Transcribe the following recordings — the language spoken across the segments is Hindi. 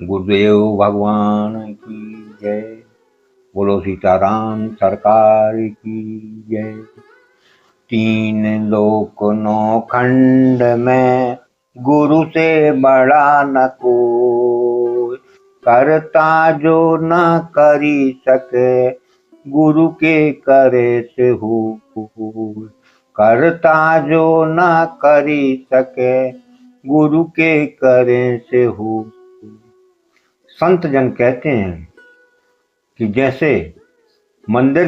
गुरुदेव भगवान की जय। बोलो सीताराम सरकार की जय। तीन लोक नौ खंड में गुरु से बड़ा न कोई, करता जो न करी सके गुरु के करे से हो। करता जो न करी सके गुरु के करे से हो। संत जन कहते हैं कि जैसे मंदिर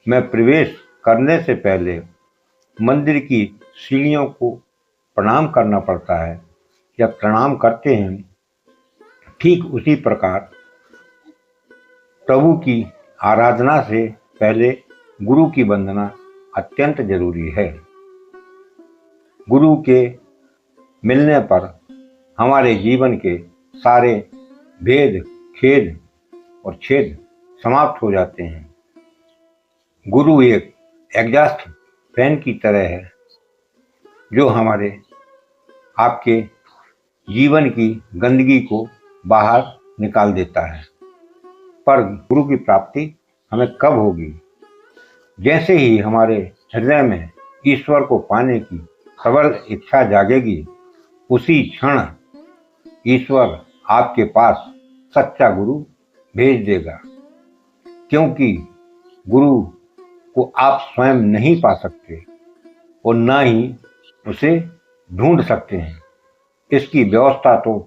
में प्रवेश करने से पहले मंदिर की सीढ़ियों को प्रणाम करना पड़ता है, जब प्रणाम करते हैं ठीक उसी प्रकार प्रभु की आराधना से पहले गुरु की वंदना अत्यंत जरूरी है। गुरु के मिलने पर हमारे जीवन के सारे भेद, खेद और छेद समाप्त हो जाते हैं। गुरु एक एग्जॉस्ट फैन की तरह है जो हमारे आपके जीवन की गंदगी को बाहर निकाल देता है। पर गुरु की प्राप्ति हमें कब होगी? जैसे ही हमारे हृदय में ईश्वर को पाने की प्रबल इच्छा जागेगी, उसी क्षण ईश्वर आपके पास सच्चा गुरु भेज देगा, क्योंकि गुरु को आप स्वयं नहीं पा सकते और न ही उसे ढूंढ सकते हैं। इसकी व्यवस्था तो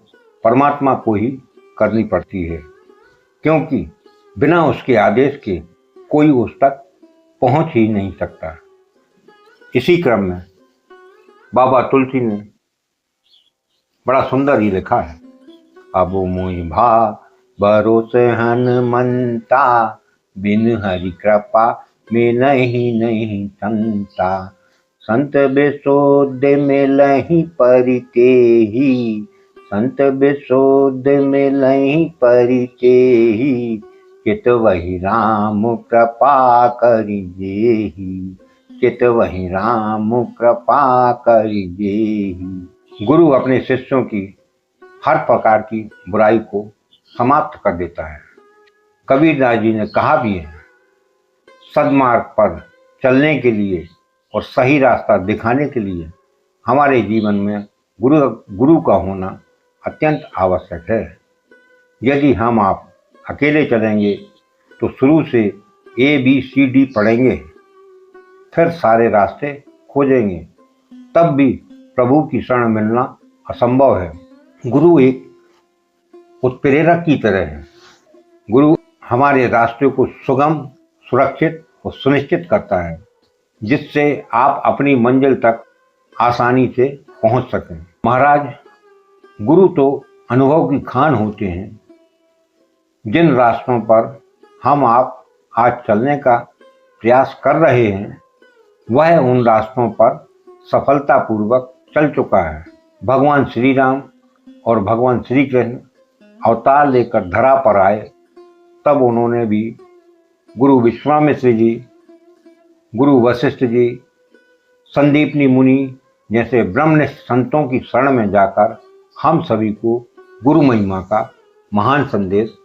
परमात्मा को ही करनी पड़ती है, क्योंकि बिना उसके आदेश के कोई उस तक पहुंच ही नहीं सकता। इसी क्रम में बाबा तुलसी ने बड़ा सुंदर ही लिखा है, अब मोहि भा भरोसे हनुमंता, बिन हरि कृपा में नहीं संता। संत बेसोद मिलहि परितेहि, संत बेसोद मिलहि परितेहि, चित वही राम कृपा करि जेहि, चित वही राम कृपा करि जेहि। गुरु अपने शिष्यों की हर प्रकार की बुराई को समाप्त कर देता है। कबीरदास जी ने कहा भी है, सद्मार्ग पर चलने के लिए और सही रास्ता दिखाने के लिए हमारे जीवन में गुरु का होना अत्यंत आवश्यक है। यदि हम आप अकेले चलेंगे तो शुरू से ABCD पढ़ेंगे, फिर सारे रास्ते खोजेंगे, तब भी प्रभु की शरण मिलना असंभव है। गुरु एक उत्प्रेरक की तरह है। गुरु हमारे रास्ते को सुगम, सुरक्षित और सुनिश्चित करता है, जिससे आप अपनी मंजिल तक आसानी से पहुंच सकें। महाराज, गुरु तो अनुभव की खान होते हैं। जिन रास्तों पर हम आप आज चलने का प्रयास कर रहे हैं, वह उन रास्तों पर सफलतापूर्वक चल चुका है। भगवान श्री राम और भगवान श्री कृष्ण अवतार लेकर धरा पर आए, तब उन्होंने भी गुरु विश्वामित्र जी, गुरु वशिष्ठ जी, संदीपनी मुनि जैसे ब्रह्मनिष्ठ संतों की शरण में जाकर हम सभी को गुरु महिमा का महान संदेश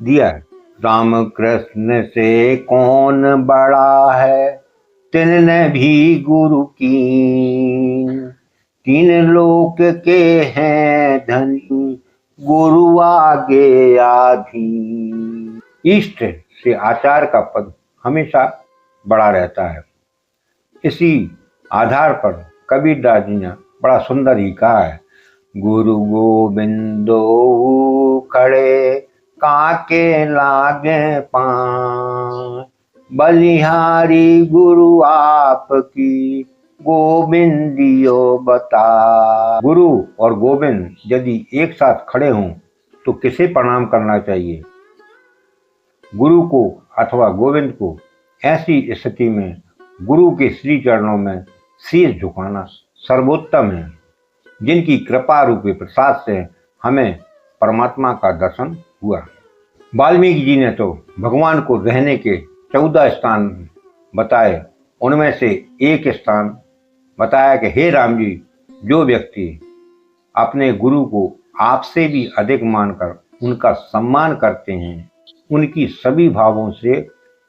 दिया है। राम कृष्ण से कौन बड़ा है, तिनने भी गुरु की, तीन लोक के हैं धनी, गुरु आगे आधी। इष्ट से आचार का पद हमेशा बड़ा रहता है। इसी आधार पर कबीरदास जी ने बड़ा सुंदर ही कहा है, गुरु गोविंदो खड़े काके लागे पां, बलिहारी गुरु आपकी, गोविंदियो बता। गुरु और गोविंद यदि एक साथ खड़े हों तो किसे प्रणाम करना चाहिए? गुरु को अथवा गोविंद को। ऐसी स्थिति में गुरु के श्री चरणों में शीश झुकाना सर्वोत्तम है, जिनकी कृपा रूपी प्रसाद से हमें परमात्मा का दर्शन हुआ। वाल्मीकि जी ने तो भगवान को रहने के 14 स्थान बताए, उनमें से एक स्थान बताया कि हे राम जी, जो व्यक्ति अपने गुरु को आपसे भी अधिक मानकर उनका सम्मान करते हैं, उनकी सभी भावों से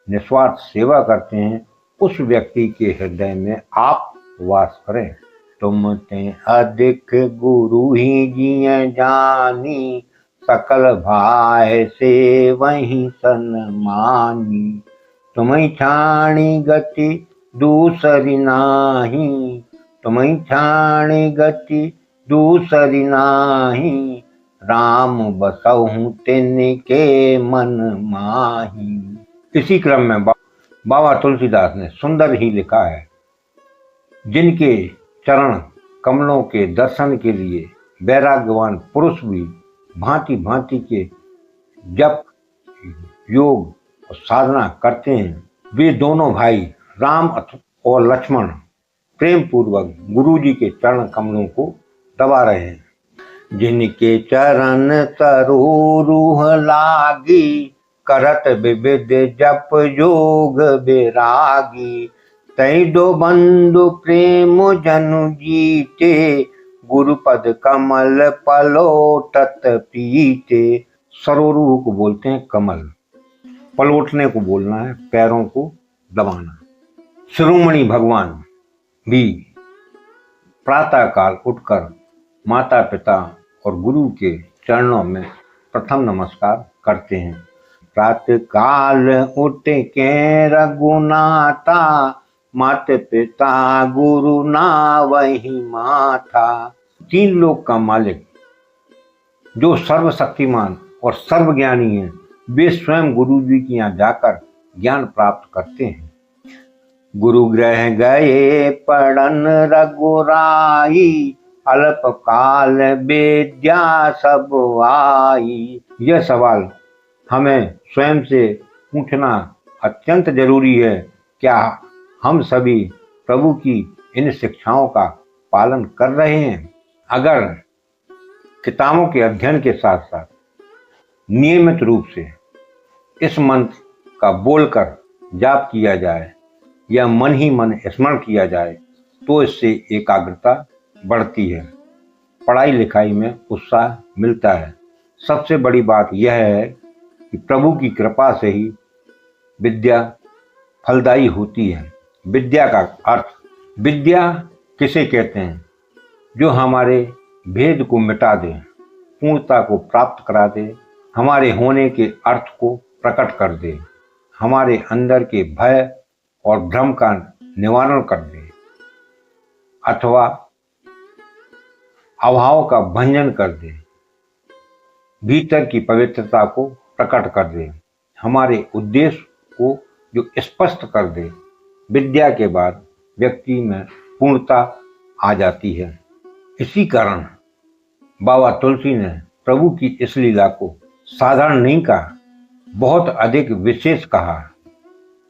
निस्वार्थ सेवा करते हैं, उस व्यक्ति के हृदय में आप वास करें। तुम ते अधिक गुरु ही जिय जानी, सकल भाय से वही सन्मानी। तुम्हें छाणी गति दूसरी नाही, तुम्हें छाणी गति दूसरी नाही। राम बसहु तिनके मन माही। इसी क्रम में बाबा तुलसीदास ने सुंदर ही लिखा है, जिनके चरण कमलों के दर्शन के लिए वैराग्यवान पुरुष भी भांति भांति के जप, योग और साधना करते हैं, वे दोनों भाई राम और लक्ष्मण प्रेम पूर्वक गुरु जी के चरण कमलों को दबा रहे हैं। जिनके चरण सरोरुह लागी, करत विविध जप योग बैरागी। तै दो बंधु प्रेम जनु जीते, गुरुपद कमल पलोटत पीते। सरोरुह को बोलते हैं कमल, पलोटने को बोलना है पैरों को दबाना। शिरोमणि भगवान भी प्रातः काल उठकर माता पिता और गुरु के चरणों में प्रथम नमस्कार करते हैं। प्रातः काल उठ के रघुनाथा, मात पिता गुरु ना वही माथा। तीन लोक का मालिक जो सर्वशक्तिमान और सर्वज्ञानी है, वे स्वयं गुरु जी के यहाँ जाकर ज्ञान प्राप्त करते हैं। गुरु ग्रह गए पढ़न रघुराई, अल्प काल विद्या सब आई। यह सवाल हमें स्वयं से पूछना अत्यंत जरूरी है, क्या हम सभी प्रभु की इन शिक्षाओं का पालन कर रहे हैं? अगर किताबों के अध्ययन के साथ साथ नियमित रूप से इस मंत्र का बोलकर जाप किया जाए या मन ही मन स्मरण किया जाए, तो इससे एकाग्रता बढ़ती है, पढ़ाई लिखाई में उत्साह मिलता है। सबसे बड़ी बात यह है कि प्रभु की कृपा से ही विद्या फलदायी होती है। विद्या का अर्थ, विद्या किसे कहते हैं? जो हमारे भेद को मिटा दे, पूर्णता को प्राप्त करा दे, हमारे होने के अर्थ को प्रकट कर दे, हमारे अंदर के भय और भ्रम का निवारण कर दे, अथवा अभाव का भंजन कर दे, भीतर की पवित्रता को प्रकट कर दे, हमारे उद्देश्य को जो स्पष्ट कर दे। विद्या के बाद व्यक्ति में पूर्णता आ जाती है। इसी कारण बाबा तुलसी ने प्रभु की इस लीला को साधारण नहीं कहा, बहुत अधिक विशेष कहा,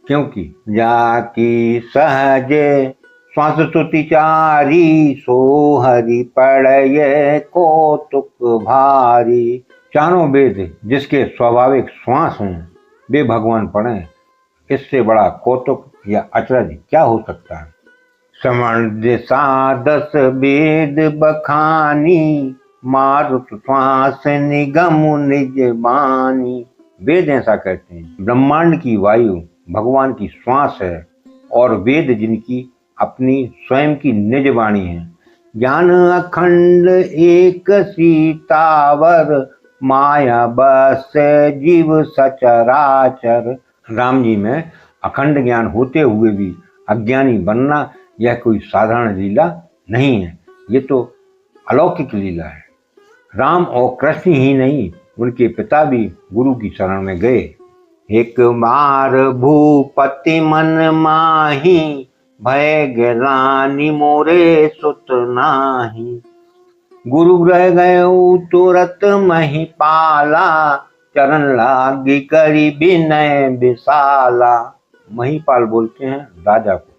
क्योंकि जाकी सहजे श्वास स्तुतिचारी, सो हरि पढ़ये कौतुक भारी। चारों वेद जिसके स्वाभाविक श्वास हैं, वे भगवान पढ़ें, इससे बड़ा कौतुक या अचरज क्या हो सकता है? समण दिशा 10 वेद बखानी, मारुत श्वास निगम निज बानी। वेद ऐसा कहते हैं, ब्रह्मांड की वायु भगवान की श्वास है और वेद जिनकी अपनी स्वयं की निज वाणी है। ज्ञान अखंड एक सीतावर, माया बस जीव सचराचर। राम जी में अखंड ज्ञान होते हुए भी अज्ञानी बनना यह कोई साधारण लीला नहीं है, ये तो अलौकिक लीला है। राम और कृष्ण ही नहीं, उनके पिता भी गुरु की शरण में गए। एक बार भूपति मन माही, भय गिलानी मोरे सुत नाही। गुरु ग्रह गए तुरत महिपाला, चरण लागी करी विनय विशाला। महिपाल बोलते हैं राजा को।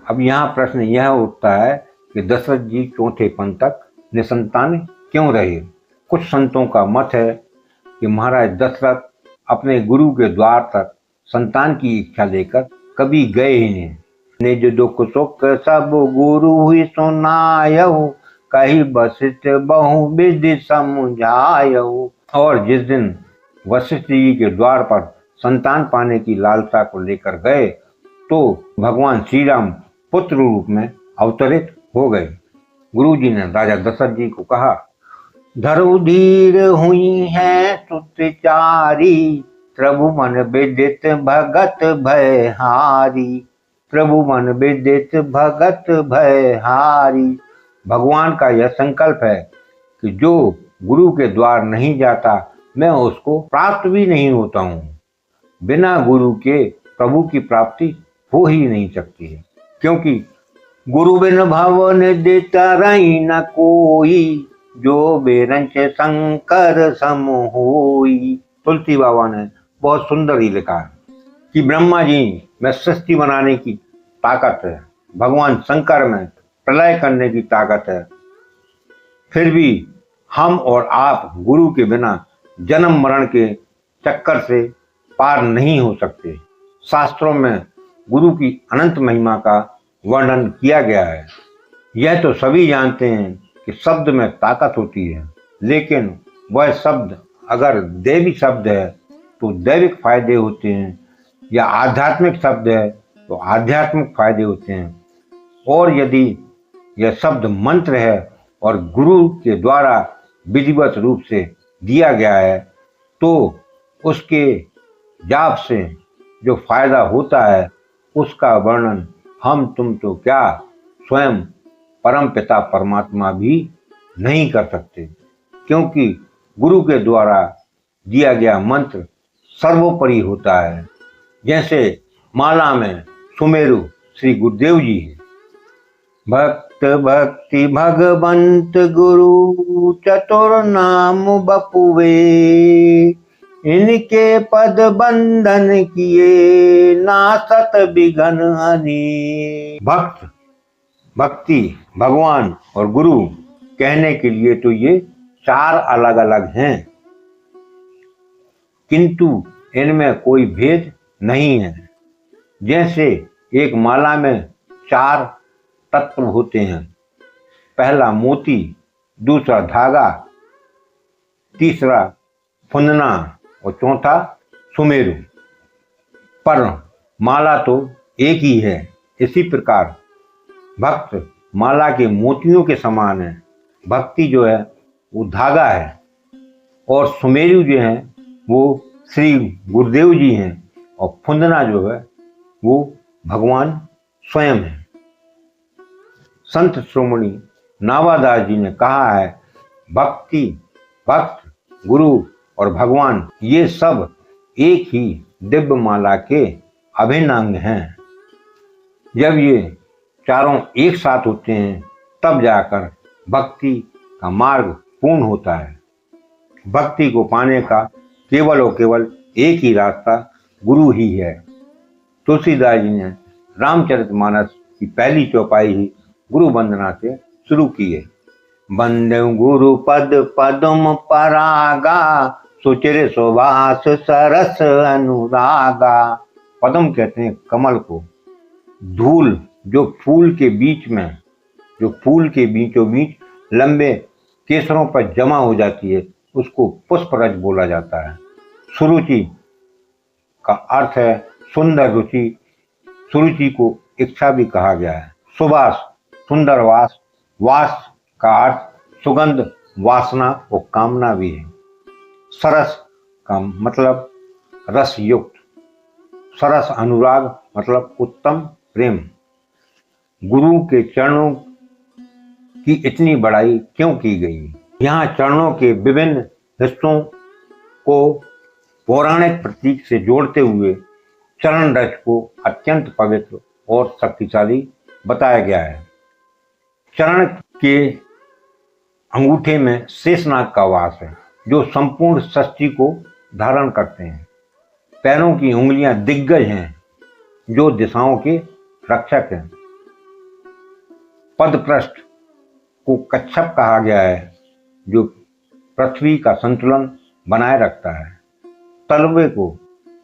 अब यहाँ प्रश्न यह उठता है कि दशरथ जी चौथे पन तक निसंतान क्यों रहे? कुछ संतों का मत है कि महाराज दशरथ अपने गुरु के द्वार तक संतान की इच्छा लेकर कभी गए ही नहीं। निज दुख सुख सब गुरु ही सुनायहु, कही वशिष्ठ बहु विधि समझायो। और जिस दिन वशिष्ठ जी के द्वार पर संतान पाने की लालसा को लेकर गए तो भगवान श्री राम पुत्र रूप में अवतरित हो गए। गुरु जी ने राजा दशरथ जी को कहा, धरु धीर हुई है सुतचारी, प्रभु मन विदित भगत भयहारी, प्रभु मन विदित भगत भयहारी। भगवान का यह संकल्प है कि जो गुरु के द्वार नहीं जाता मैं उसको प्राप्त भी नहीं होता हूँ। बिना गुरु के प्रभु की प्राप्ति हो ही नहीं सकती है, क्योंकि गुरु बिन भवन देता रही न कोई, जो बेरंच शंकर सम होई। तुलसी बाबा ने बहुत सुंदर ही लिखा है कि ब्रह्मा जी में सृष्टि बनाने की ताकत है, भगवान शंकर में प्रलय करने की ताकत है, फिर भी हम और आप गुरु के बिना जन्म मरण के चक्कर से पार नहीं हो सकते। शास्त्रों में गुरु की अनंत महिमा का वर्णन किया गया है। यह तो सभी जानते हैं कि शब्द में ताकत होती है, लेकिन वह शब्द अगर दैवी शब्द है तो दैविक फायदे होते हैं, या आध्यात्मिक शब्द है तो आध्यात्मिक फायदे होते हैं। और यदि यह शब्द मंत्र है और गुरु के द्वारा विधिवत रूप से दिया गया है तो उसके जाप से जो फायदा होता है उसका वर्णन हम तुम तो क्या, स्वयं परम पिता परमात्मा भी नहीं कर सकते, क्योंकि गुरु के द्वारा दिया गया मंत्र सर्वोपरि होता है। जैसे माला में सुमेरु श्री गुरुदेव जी हैं, भक्त भक्ति भगवंत गुरु चतुर नाम बपुवे, इनके पद बंधन किए नासत बिघन हनी। भक्त, भक्ति, भगवान और गुरु कहने के लिए तो ये चार अलग अलग हैं, किंतु इनमें कोई भेद नहीं है। जैसे एक माला में चार तत्व होते हैं, पहला मोती, दूसरा धागा, तीसरा फुंदना और चौथा सुमेरु, पर माला तो एक ही है। इसी प्रकार भक्त माला के मोतियों के समान है, भक्ति जो है वो धागा है, और सुमेरु जो है वो श्री गुरुदेव जी हैं, और फुंदना जो है वो भगवान स्वयं है। संत श्रोमणी नावादास जी ने कहा है, भक्ति, भक्त, गुरु और भगवान ये सब एक ही दिव्य माला के अभिन्न अंग हैं। जब ये चारों एक साथ होते हैं तब जाकर भक्ति का मार्ग पूर्ण होता है। भक्ति को पाने का केवल और केवल एक ही रास्ता गुरु ही है। तुलसीदास जी ने रामचरितमानस की पहली चौपाई ही गुरु वंदना से शुरू की है। वंदे गुरु पद पदम परागा, सुचिर सुभाष सरस अनुरागा। पदम कहते हैं कमल को, धूल जो फूल के बीच में, जो फूल के बीचों बीच लंबे केसरों पर जमा हो जाती है उसको पुष्परज बोला जाता है। सुरुचि का अर्थ है सुंदर रुचि, सुरुचि को इच्छा भी कहा गया है। सुवास सुंदर वास, वास का अर्थ सुगंध, वासना और कामना भी है। सरस का मतलब रस युक्त, सरस अनुराग मतलब उत्तम प्रेम। गुरु के चरणों की इतनी बड़ाई क्यों की गई? यहाँ चरणों के विभिन्न हिस्सों को पौराणिक प्रतीक से जोड़ते हुए चरण रज को अत्यंत पवित्र और शक्तिशाली बताया गया है। चरण के अंगूठे में शेषनाग का वास है जो संपूर्ण सृष्टि को धारण करते हैं। पैरों की उंगलियां दिग्गज हैं जो दिशाओं के रक्षक हैं। पदपृष्ठ को कच्छप कहा गया है जो पृथ्वी का संतुलन बनाए रखता है। तलवे को,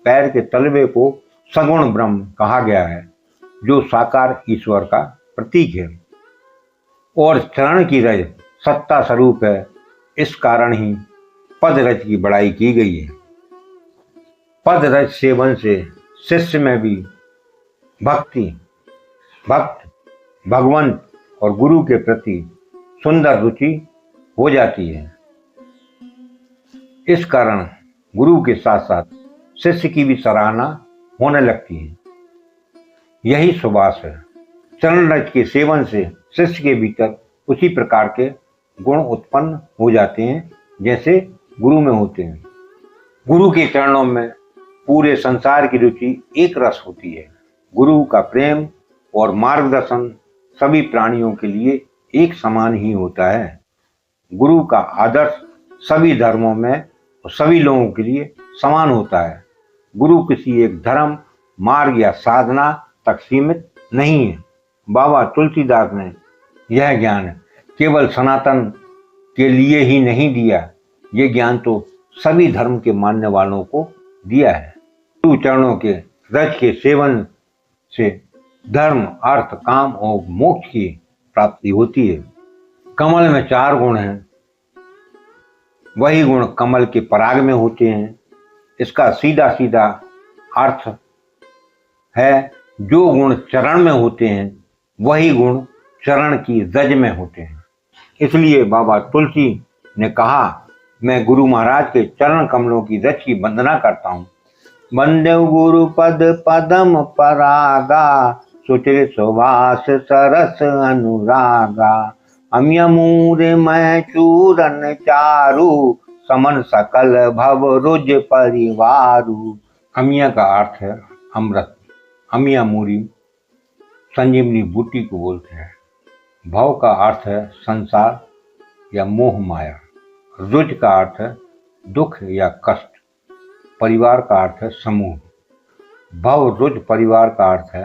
पैर के तलवे को सगुण ब्रह्म कहा गया है जो साकार ईश्वर का प्रतीक है। और चरण की रज सत्ता स्वरूप है। इस कारण ही पद रज की बड़ाई की गई है। पद रज सेवन से शिष्य में भी भक्त भगवंत और गुरु के प्रति सुंदर रुचि हो जाती है। इस कारण गुरु के साथ साथ शिष्य की भी सराहना होने लगती है। यही सुभाष है। चरण रज के सेवन से शिष्य के भीतर उसी प्रकार के गुण उत्पन्न हो जाते हैं जैसे गुरु में होते हैं। गुरु के चरणों में पूरे संसार की रुचि एक रस होती है। गुरु का प्रेम और मार्गदर्शन सभी प्राणियों के लिए एक समान ही होता है। गुरु का आदर्श सभी धर्मों में और सभी लोगों के लिए समान होता है। गुरु किसी एक धर्म, मार्ग या साधना तक सीमित नहीं है। बाबा तुलसीदास ने यह ज्ञान केवल सनातन के लिए ही नहीं दिया, ये ज्ञान तो सभी धर्म के मानने वालों को दिया है। गुरु चरणों के रज के सेवन से धर्म, अर्थ, काम और मोक्ष की प्राप्ति होती है। कमल में 4 गुण हैं। वही गुण कमल के पराग में होते हैं। इसका सीधा सीधा अर्थ है, जो गुण चरण में होते हैं वही गुण चरण की रज में होते हैं। इसलिए बाबा तुलसी ने कहा, मैं गुरु महाराज के चरण कमलों की रज की वंदना करता हूँ। वंदे गुरु पद पदम परागा, सुचिर सुभाष सरस अनुरागा। अम्यमूर मैं चूरन चारु, समन सकल भव रुज परिवारु। अम्य का अर्थ है अमृत। अम्या मूरी संजीवनी बूटी को बोलते हैं। भव का अर्थ है संसार या मोह माया। रुज का अर्थ है दुख या कष्ट। परिवार का अर्थ है समूह। भव रुज परिवार का अर्थ है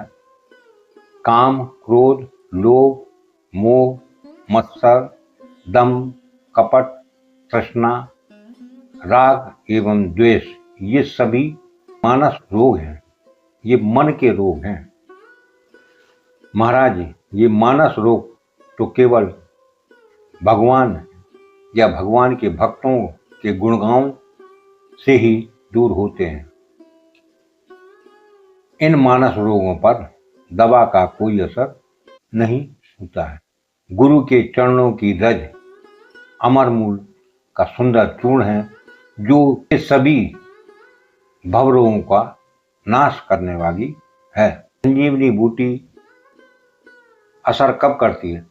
काम, क्रोध, लोभ, मोह, मत्सर, दम, कपट, तृष्णा, राग एवं द्वेष। ये सभी मानस रोग हैं। ये मन के रोग हैं। महाराज, ये मानस रोग तो केवल भगवान या भगवान के भक्तों के गुणगान से ही दूर होते हैं। इन मानस रोगों पर दवा का कोई असर नहीं होता है। गुरु के चरणों की रज अमर मूल का सुंदर चूर्ण है, जो सभी भवरोगों का नाश करने वाली है। संजीवनी बूटी असर कब करती है?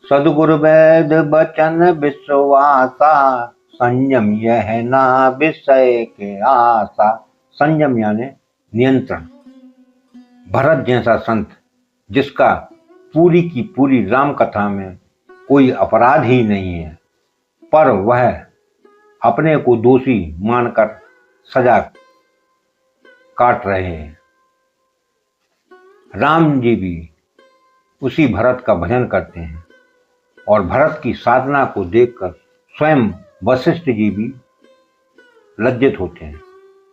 सदगुरु वैद बचन विश्वासा, संयम यह ना विषय के आशा। संयम यानी नियंत्रण। भरत जैसा संत, जिसका पूरी की पूरी राम कथा में कोई अपराध ही नहीं है, पर वह अपने को दोषी मानकर सजा काट रहे हैं। राम जी भी उसी भरत का भजन करते हैं और भरत की साधना को देखकर स्वयं वशिष्ठ जी भी लज्जित होते हैं।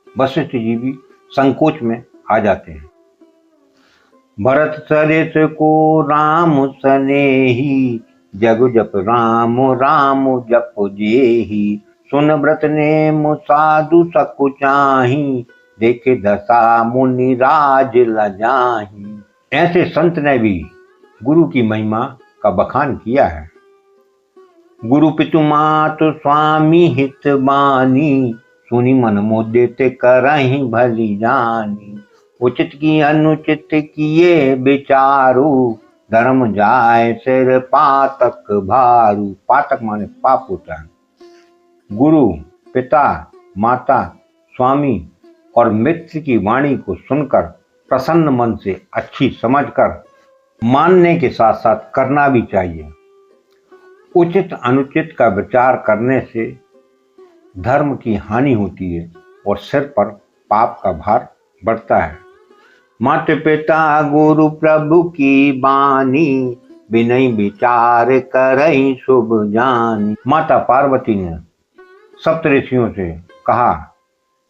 वशिष्ठ जी भी संकोच में आ जाते हैं। भरत सरिस को राम सनेही, जग जप राम राम जप जेही। सुन व्रत नेम साधु सकु चाही, देखे दशा मुनि राज लजाही। ऐसे संत ने भी गुरु की महिमा का बखान किया है। गुरु पितु मातु स्वामी हित बानी, सुनी मन मोदित करहि भली जानी। उचित की अनुचित किए विचारु, धर्म जाय सिर पातक भारू। पातक माने पाप होता है। गुरु, पिता, माता, स्वामी और मित्र की वाणी को सुनकर प्रसन्न मन से अच्छी समझकर मानने के साथ साथ करना भी चाहिए। उचित अनुचित का विचार करने से धर्म की हानि होती है और सिर पर पाप का भार बढ़ता है। माता पिता गुरु प्रभु की बानी, बिनय विचार करहि शुभ जानी। माता पार्वती ने सप्तऋषियों से कहा,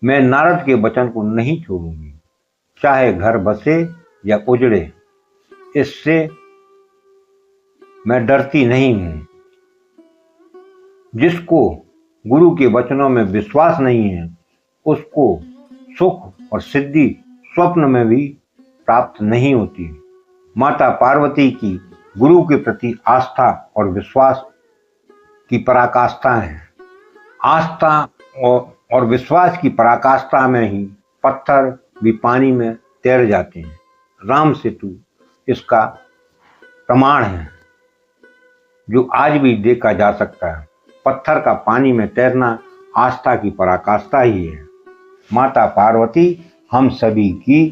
मैं नारद के वचन को नहीं छोड़ूंगी, चाहे घर बसे या उजड़े। इससे मैं डरती नहीं हूँ। जिसको गुरु के वचनों में विश्वास नहीं है उसको सुख और सिद्धि स्वप्न में भी प्राप्त नहीं होती। माता पार्वती की गुरु के प्रति आस्था और विश्वास की पराकाष्ठा है। आस्था और विश्वास की पराकाष्ठा में ही पत्थर भी पानी में तैर जाते हैं। राम सेतु इसका प्रमाण है जो आज भी देखा जा सकता है। पत्थर का पानी में तैरना आस्था की पराकाष्ठा ही है। माता पार्वती हम सभी की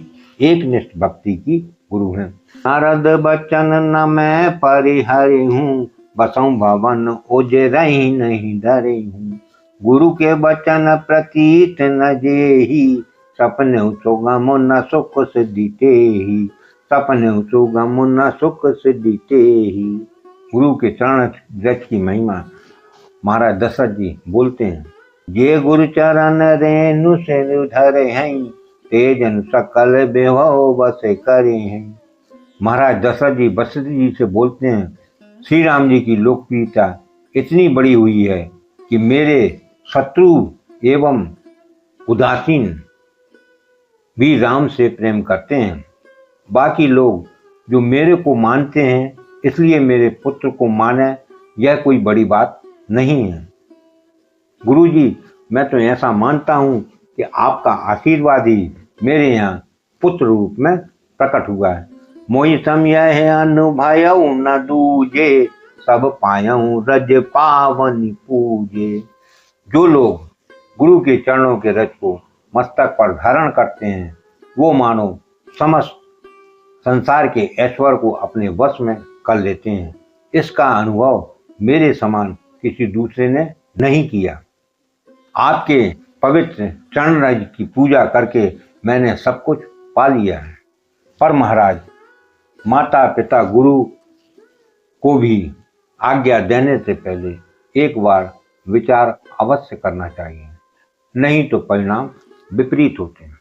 एकनिष्ठ भक्ति की गुरु हैं। नारद बचन न मैं परिहरि हूँ, बसऊँ भवन उजरहि नहीं डरे हूँ। गुरु के बचन प्रतीत न जेहि, सपने सुगम न सुख सिद्धि तेहि। सपने सुगम न सुख सिद्धि तेहि। गुरु के चरण रज की महिमा महाराज दशरथ जी बोलते हैं। जे गुरु चरण रेणु से धरे हैं, तेजन सकल बेहो बसे करे हैं। महाराज दशरथ जी वशिष्ठ जी से बोलते हैं, श्री राम जी की लोकप्रियता इतनी बड़ी हुई है कि मेरे शत्रु एवं उदासीन भी राम से प्रेम करते हैं। बाकी लोग जो मेरे को मानते हैं इसलिए मेरे पुत्र को माने, यह कोई बड़ी बात नहीं है। गुरु जी, मैं तो ऐसा मानता हूँ कि आपका आशीर्वाद ही मेरे यहाँ पुत्र रूप में प्रकट हुआ है। मोहि समय है अनुभव न दूजे, सब पायऊँ रज पावन पूजे। जो लोग गुरु के चरणों के रज को मस्तक पर धारण करते हैं वो मानो समस्त संसार के ऐश्वर्य को अपने वश में कर लेते हैं। इसका अनुभव मेरे समान किसी दूसरे ने नहीं किया। आपके पवित्र चरण रज की पूजा करके मैंने सब कुछ पा लिया है। पर महाराज, माता पिता गुरु को भी आज्ञा देने से पहले एक बार विचार अवश्य करना चाहिए, नहीं तो परिणाम विपरीत होते हैं।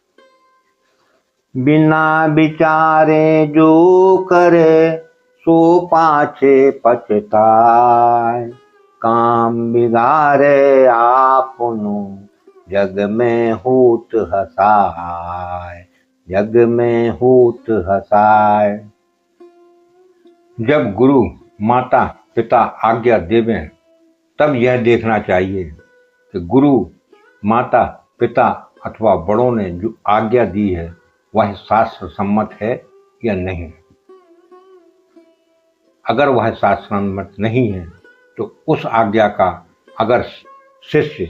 बिना विचारे जो करे सो पाछे पछताए, काम बिगाड़े आपनो जग में होत हसाए। जग में होत हसाए। जब गुरु माता पिता आज्ञा देवें तब यह देखना चाहिए कि गुरु माता पिता अथवा बड़ों ने जो आज्ञा दी है वह शास्त्र सम्मत है या नहीं। अगर वह शास्त्र सम्मत नहीं है तो उस आज्ञा का अगर शिष्य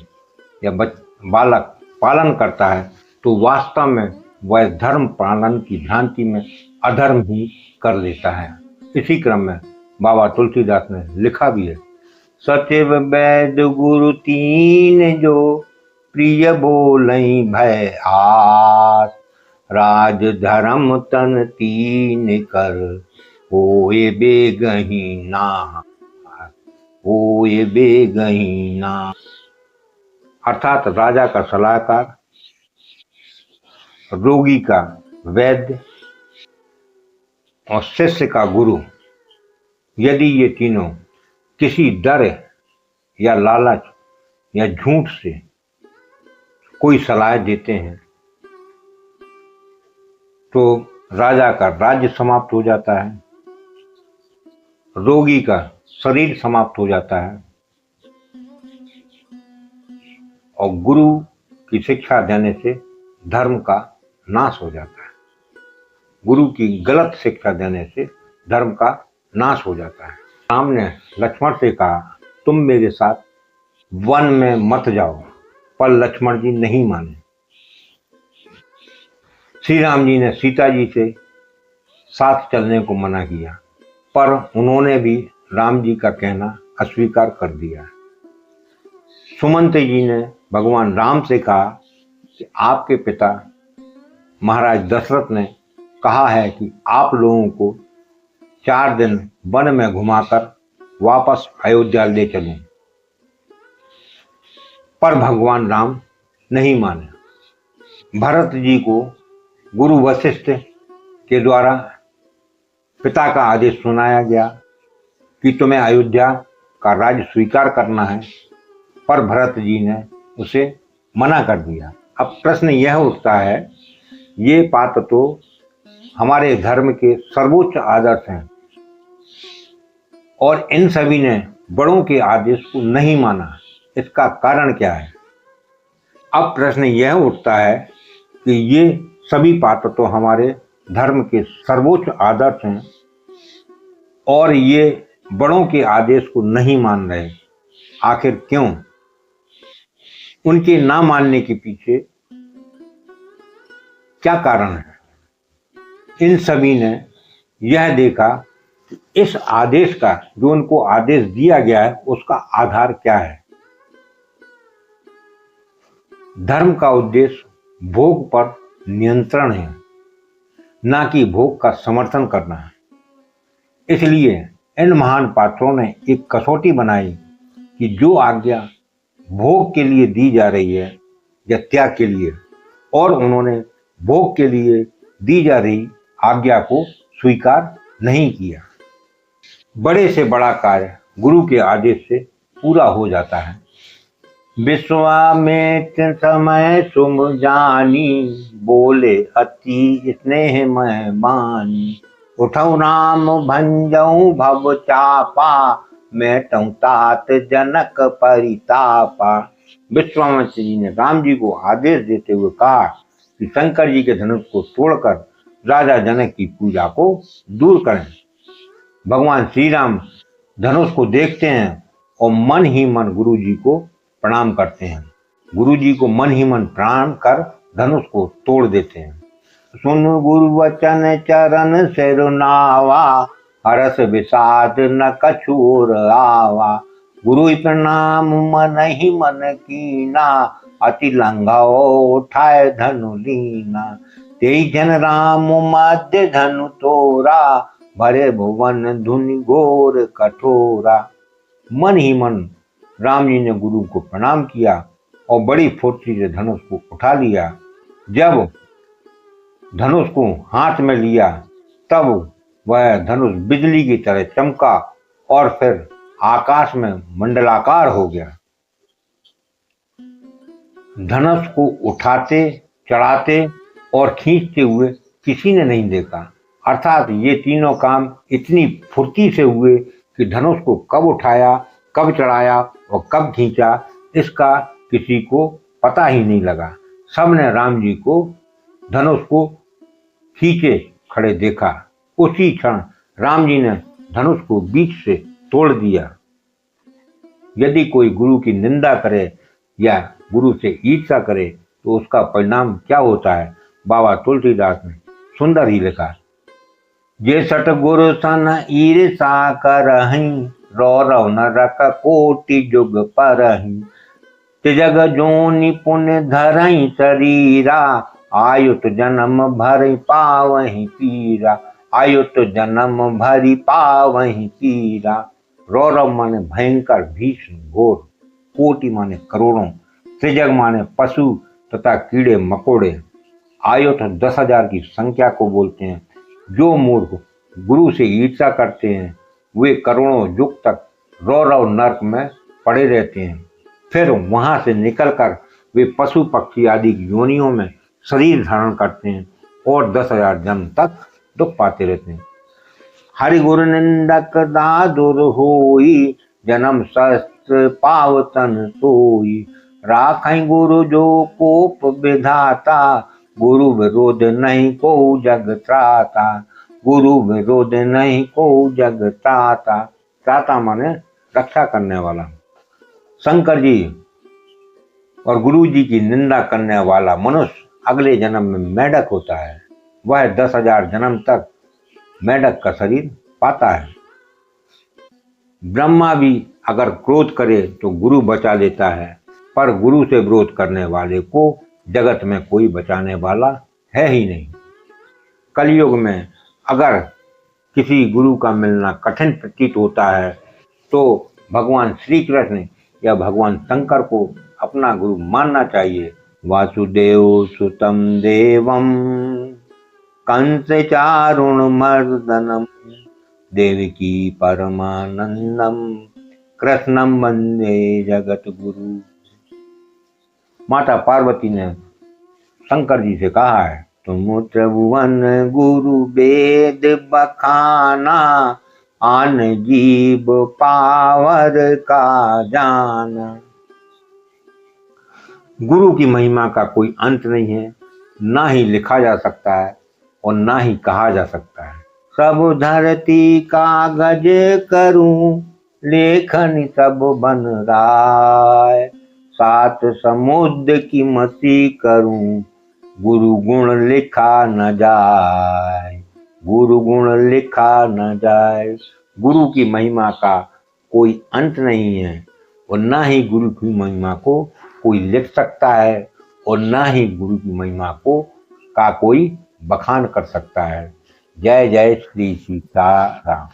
या बालक पालन करता है तो वास्तव में वह धर्म पालन की भ्रांति में अधर्म ही कर लेता है। इसी क्रम में बाबा तुलसीदास ने लिखा भी है, सचिव वैद गुरु तीन जो प्रिय बोलई भय आस। राज धर्म तन तीन कर होए बेगही ना। होए बेगही ना। अर्थात राजा का सलाहकार, रोगी का वैद्य और शिष्य का गुरु, यदि ये तीनों किसी डर या लालच या झूठ से कोई सलाह देते हैं तो राजा का राज्य समाप्त हो जाता है, रोगी का शरीर समाप्त हो जाता है और गुरु की शिक्षा देने से धर्म का नाश हो जाता है। गुरु की गलत शिक्षा देने से धर्म का नाश हो जाता है। राम ने लक्ष्मण से कहा, तुम मेरे साथ वन में मत जाओ, पर लक्ष्मण जी नहीं माने। श्री राम जी ने सीता जी से साथ चलने को मना किया, पर उन्होंने भी राम जी का कहना अस्वीकार कर दिया। सुमंत जी ने भगवान राम से कहा कि आपके पिता महाराज दशरथ ने कहा है कि आप लोगों को 4 दिन वन में घुमाकर वापस अयोध्या ले चलूं, पर भगवान राम नहीं माने। भरत जी को गुरु वशिष्ठ के द्वारा पिता का आदेश सुनाया गया कि तुम्हें अयोध्या का राज्य स्वीकार करना है, पर भरत जी ने उसे मना कर दिया। अब प्रश्न यह उठता है, ये बात तो हमारे धर्म के सर्वोच्च आदर्श हैं और इन सभी ने बड़ों के आदेश को नहीं माना, इसका कारण क्या है? अब प्रश्न यह उठता है कि ये सभी बात तो हमारे धर्म के सर्वोच्च आदर्श हैं और ये बड़ों के आदेश को नहीं मान रहे, आखिर क्यों? उनके ना मानने के पीछे क्या कारण है? इन सभी ने यह देखा कि इस आदेश का, जो उनको आदेश दिया गया है, उसका आधार क्या है। धर्म का उद्देश्य भोग पर नियंत्रण है, ना कि भोग का समर्थन करना है। इसलिए इन महान पात्रों ने एक कसौटी बनाई कि जो आज्ञा भोग के लिए दी जा रही है या त्याग के लिए, और उन्होंने भोग के लिए दी जा रही आज्ञा को स्वीकार नहीं किया। बड़े से बड़ा कार्य गुरु के आदेश से पूरा हो जाता है। विश्वामित्र समय सुम जानी, बोले अति स्नेह मैं बानी। उठऊ राम भंजऊ भव चापा, मैटऊ तात जनक परितापा। विश्वामित्र जी ने राम जी को आदेश देते हुए कहा कि शंकर जी के धनुष को तोड़कर राजा जनक की पूजा को दूर करें। भगवान श्री राम धनुष को देखते हैं और मन ही मन गुरु जी को प्रणाम करते हैं। गुरु जी को मन ही मन प्रणाम कर धनुष को तोड़ देते हैं। सुन गुरु वचन चरण सिरुनावा, हरस विषाद न कछुर आवा। गुरु प्रणाम मन ही मन कीना, अति लंघाओ उठाए धनु लीना। तेई जन राम मध्य धनु तोरा, भरे भुवन धुनि घोर कठोरा। मन ही मन राम जी ने गुरु को प्रणाम किया और बड़ी फुर्ती से धनुष को उठा लिया। जब धनुष को हाथ में लिया तब वह धनुष बिजली की तरह चमका और फिर आकाश में मंडलाकार हो गया। धनुष को उठाते, चढ़ाते और खींचते हुए किसी ने नहीं देखा। अर्थात ये तीनों काम इतनी फुर्ती से हुए कि धनुष को कब उठाया, कब चढ़ाया और कब खींचा, इसका किसी को पता ही नहीं लगा। सबने राम जी को धनुष को खींचे खड़े देखा। उसी क्षण राम जी ने धनुष को बीच से तोड़ दिया। यदि कोई गुरु की निंदा करे या गुरु से ईर्ष्या करे तो उसका परिणाम क्या होता है, बाबा तुलसीदास ने सुंदर ही लिखा। जे सट गुरु सन ईर्षा करहिं, रौरव नरक कोटि जुग परहिं। तिजग जोनि पुण्य धरहिं शरीरा, आयुत जन्म भरि पावहि पीरा। आयुत जन्म भरि पावहि पीरा। रौरव माने भयंकर, भीषण, घोर। कोटि माने करोड़ों। त्रिजग माने पशु तथा कीड़े मकोड़े। आयुत 10,000 की संख्या को बोलते हैं। जो मूर्ख गुरु से ईर्ष्या करते हैं वे करोड़ों युग तक रौरव नरक में पड़े रहते हैं। फिर वहां से निकलकर वे पशु पक्षी आदि की योनियों में शरीर धारण करते हैं और 10,000 जन्म तक दुख पाते रहते हैं। हरि गुरु निंदक दादुर होई, जन्म शस्त्र पावतन सोई। राखै गुरु जो कोप विधाता, गुरु विरोध नहीं को जग त्राता। गुरु विरोध नहीं को जग त्राता। त्राता माने रक्षा करने वाला। शंकर जी और गुरु जी की निंदा करने वाला मनुष्य अगले जन्म में मेढक होता है। वह 10,000 जन्म तक मेढक का शरीर पाता है। ब्रह्मा भी अगर क्रोध करे तो गुरु बचा लेता है, पर गुरु से विरोध करने वाले को जगत में कोई बचाने वाला है ही नहीं। कलयुग में अगर किसी गुरु का मिलना कठिन प्रतीत होता है तो भगवान श्री कृष्ण या भगवान शंकर को अपना गुरु मानना चाहिए। वासुदेव सुतम देवम कंस चारुण मर्दनम, देवकी परमानंदम कृष्णम वंदे जगत गुरु। माता पार्वती ने शंकर जी से कहा है, तुम त्रिभुवन गुरु वेद बखाना, आन जीव पावर का जाना। गुरु की महिमा का कोई अंत नहीं है, ना ही लिखा जा सकता है और ना ही कहा जा सकता है। सब धरती कागज करूं, लेखन सब बन राय, सात समुद्र की मसी करूं, गुरु गुण लिखा न जाए, गुरु गुण लिखा न जाए। गुरु की महिमा का कोई अंत नहीं है और ना ही गुरु की महिमा को कोई लिख सकता है और ना ही गुरु की महिमा को का कोई बखान कर सकता है। जय जय श्री सीताराम।